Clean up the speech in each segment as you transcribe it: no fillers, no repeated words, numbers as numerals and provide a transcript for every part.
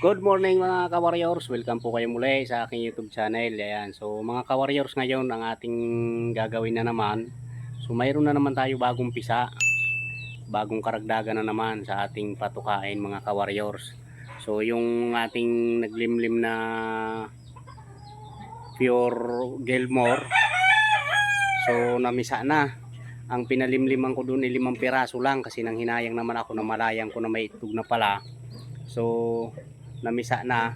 Good morning mga ka-warriors, welcome po kayo muli sa aking YouTube channel. Ayan. So mga ka-warriors, ngayon ang ating gagawin na naman. So mayroon na naman tayo bagong pisa, bagong karagdagan na naman sa ating patukain mga ka-warriors. So yung ating naglimlim na pure Gilmore, so namisa na. Ang pinalimliman ko doon ay 5 piraso lang kasi nang hinayang naman ako na malayang ko na may itlog na pala. So namisa na.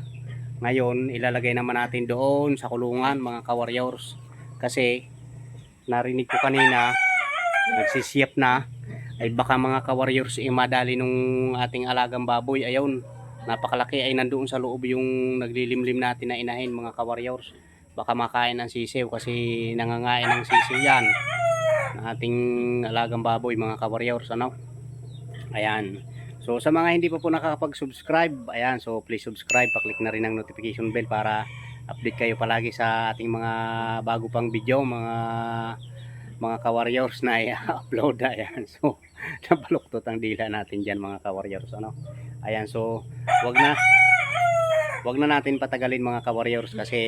Ngayon ilalagay naman natin doon sa kulungan mga ka-warriors, kasi narinig ko kanina nagsisiyap na, ay baka mga ka-warriors madali nung ating alagang baboy. Ayun, napakalaki, ay nandoon sa loob yung naglilimlim natin na inahin mga ka-warriors. Baka makain ng sisiw kasi nangangain ng sisiw yan na ating alagang baboy mga ka-warriors, ano. Ayan. So sa mga hindi pa po nakakapag-subscribe, ayan, so please subscribe, pa-click na rin ang notification bell para update kayo palagi sa ating mga bago pang video, mga ka-warriors na i-upload. Ayan, so nabaluktot ang dila natin diyan mga ka-warriors, ano. Ayan, so wag na natin patagalin mga ka-warriors, kasi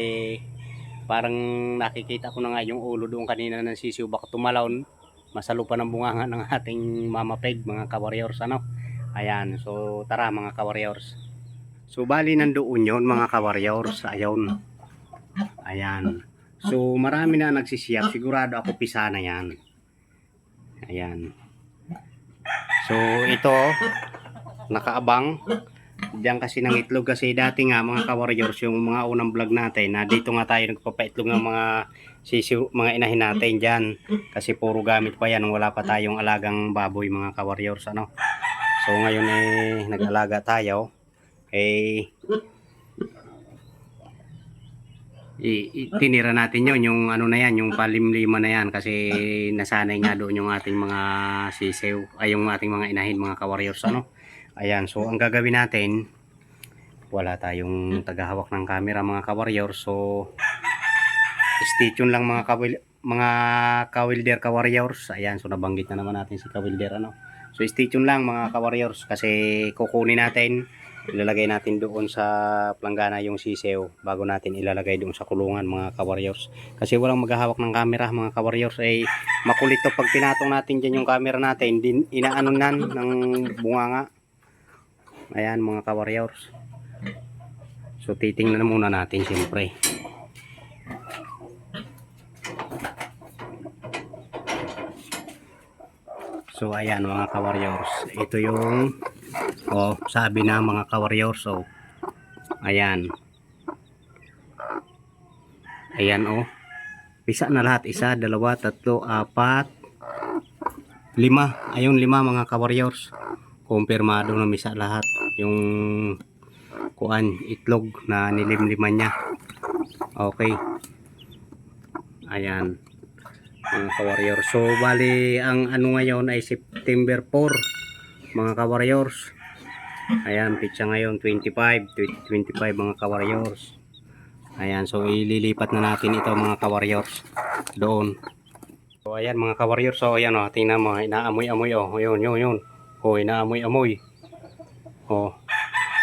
parang nakikita ko na nga yung ulo doon kanina ng sisiw, baka tumalon, masalo pa ng bunganga ng ating mama peg mga ka-warriors, ano. Ayan, so tara mga ka-warriors. So bali nandoon yun mga ka-warriors. Ayun. Ayan. So marami na nagsisiyap. Sigurado ako pisa na yan. Ayan. So ito, nakaabang. Diyan kasi ng itlog, kasi dati nga mga ka-warriors, yung mga unang vlog natin, na dito nga tayo nagpapaitlog ng mga sisiw, mga inahin natin dyan. Kasi puro gamit pa yan, wala pa tayong alagang baboy mga ka-warriors, ano. So ngayon nag-alaga tayo. Tinira natin yung ano na yan, yung palimlima na yan, kasi nasanay nga doon yung ating mga sisiw, ay yung ating mga inahin mga ka-warriors, ano. Ayan, so ang gagawin natin, wala tayong tagahawak ng camera mga ka-warriors, so stay tuned lang mga ka-wilder ka-warriors. Ayan, so nabanggit na naman natin si ka-wilder, ano. So stay tuned lang mga ka-warriors, kasi kukunin natin, ilalagay natin doon sa planggana yung sisiw bago natin ilalagay doon sa kulungan mga ka-warriors. Kasi walang maghahawak ng camera mga ka-warriors, ay makulit to pag pinatong natin dyan yung camera natin, inaano nan ng bunganga. Ayan mga ka-warriors. So titingnan muna natin siyempre. So ayan mga ka-warriors, ito yung sabi na mga ka-warriors. So ayan. Ayan pisa na lahat, 1, 2, 3, 4, 5. Ayun 5 mga ka-warriors. Kumpirmado na misa lahat yung itlog na nilimliman niya. Okay. Ayan mga ka-warriors. So bali ang ano ngayon ay September 4 mga ka-warriors. Ayan, pitsa ngayon 25 mga ka-warriors. Ayan, so ililipat na natin ito mga ka-warriors doon. So ayan mga ka-warriors, so ayan tingnan mo, inaamoy-amoy yun. Inaamoy-amoy.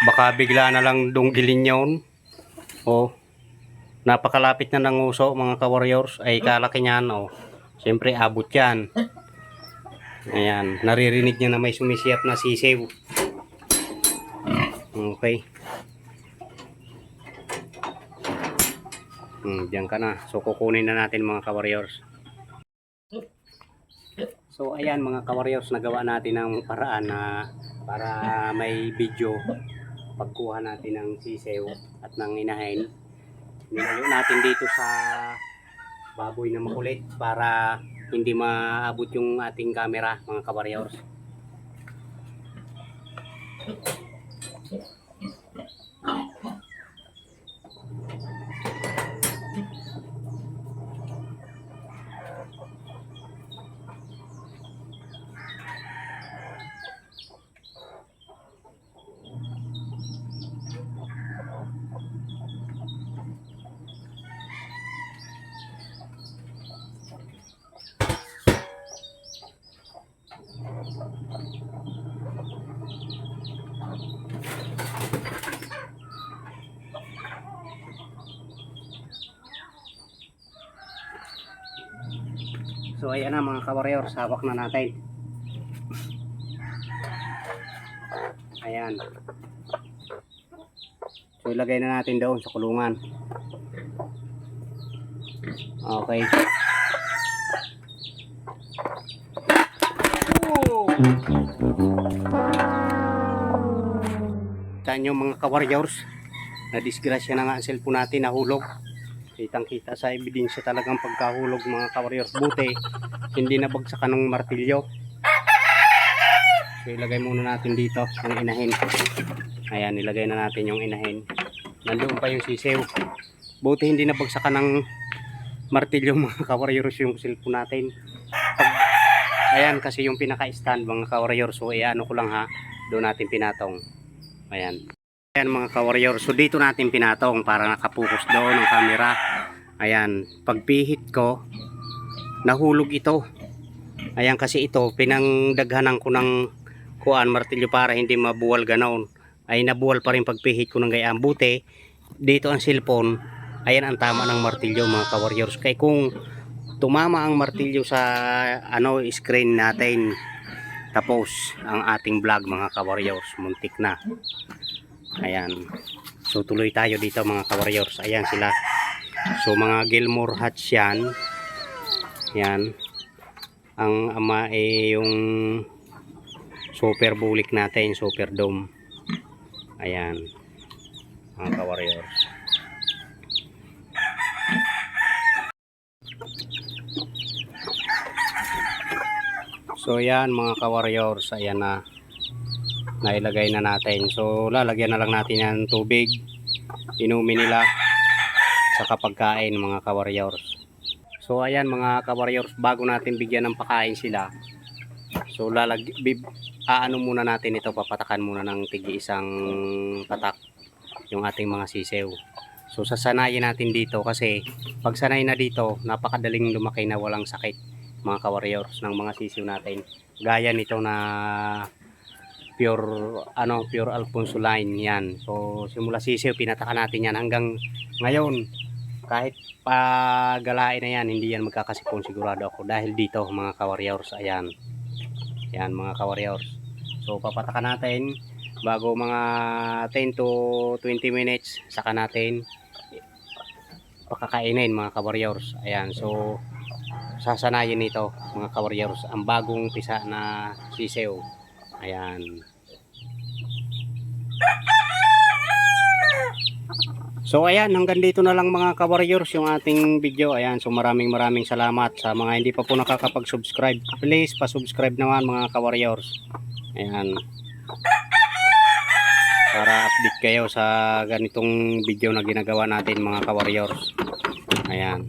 Baka bigla na lang dunggilin yun. Napakalapit na ng uso mga ka-warriors, ay kalaki niyan. Siyempre abot yan. Ayan, naririnig niya na may sumisiyap na sisiw. Okay. Diyan ka na. So kukunin na natin mga ka-warriors. So ayan mga ka-warriors, nagawa natin ng paraan na para may video pagkuha natin ng sisiw at ng inahin. Nilayo natin dito sa baboy na makulit para hindi maabot yung ating camera mga ka-warriors. So ayan na mga ka-warriors, hawak na natin. Ayan. So ilagay na natin doon sa kulungan. Okay. Saan yung mga ka-warriors? Na-disgrasya na nga ang cellphone natin, nahulog. Kitang kita sa ebidensya talagang pagkahulog mga ka-warriors. Buti, hindi nabagsakan ng martilyo. So ilagay muna natin dito yung inahin. Ayan, ilagay na natin yung inahin. Nandoon pa yung sisiw. Buti hindi nabagsakan ng martilyo mga ka-warriors yung cellphone natin. Ayan, kasi yung pinaka-stand mga ka-warriors. So iano ko lang ha, doon natin pinatong. Ayan. Ayan mga ka-warriors. So dito natin pinatong para nakapokus doon ang camera. Ayan, pagpihit ko, nahulog ito. Ayan, kasi ito pinangdaghanan ko ng kuan martilyo para hindi mabuwal ganoon. Ay nabuwal pa rin pagpihit ko ng gayaan. Buti dito ang cellphone, ayan ang tama ng martilyo mga ka-warriors. Kaya kung tumama ang martilyo sa screen natin, tapos ang ating vlog mga ka-warriors, muntik na. Ayan, so tuloy tayo dito mga ka-warriors. Ayan sila. So mga Gilmore hats yan. Yan. Ang ama yung super bulik natin, super dome. Ayan mga ka-warriors. So yan mga ka-warriors, ayan na, nailagay na natin. So lalagyan na lang natin yan tubig, inumin nila sa pagkain mga ka-warriors. So ayan mga ka-warriors, bago natin bigyan ng pakain sila, so aano muna natin ito, papatakan muna ng tigi isang patak yung ating mga sisew. So sasanayin natin dito kasi pag sanay na dito, napakadaling lumaki na walang sakit mga ka-warriors ng mga sisiw natin. Gaya nito na pure Alfonso line yan. So simula sisiw pinatakan natin yan hanggang ngayon. Kahit pagalain na yan, hindi yan magkakasipon sigurado ako dahil dito mga ka-warriors. Ayan. Yan mga ka-warriors. So papatakan natin bago mga 10 to 20 minutes saka natin pakakainin mga ka-warriors. Ayan, so sasanayin nito mga ka-warriors ang bagong pisa na sisew. Ayan. So ayan, hanggang dito na lang mga ka-warriors yung ating video. Ayan, so maraming salamat sa mga hindi pa po nakakapag-subscribe. Please pa-subscribe naman mga ka-warriors. Ayan. Para update kayo sa ganitong video na ginagawa natin mga ka-warriors. Ayan.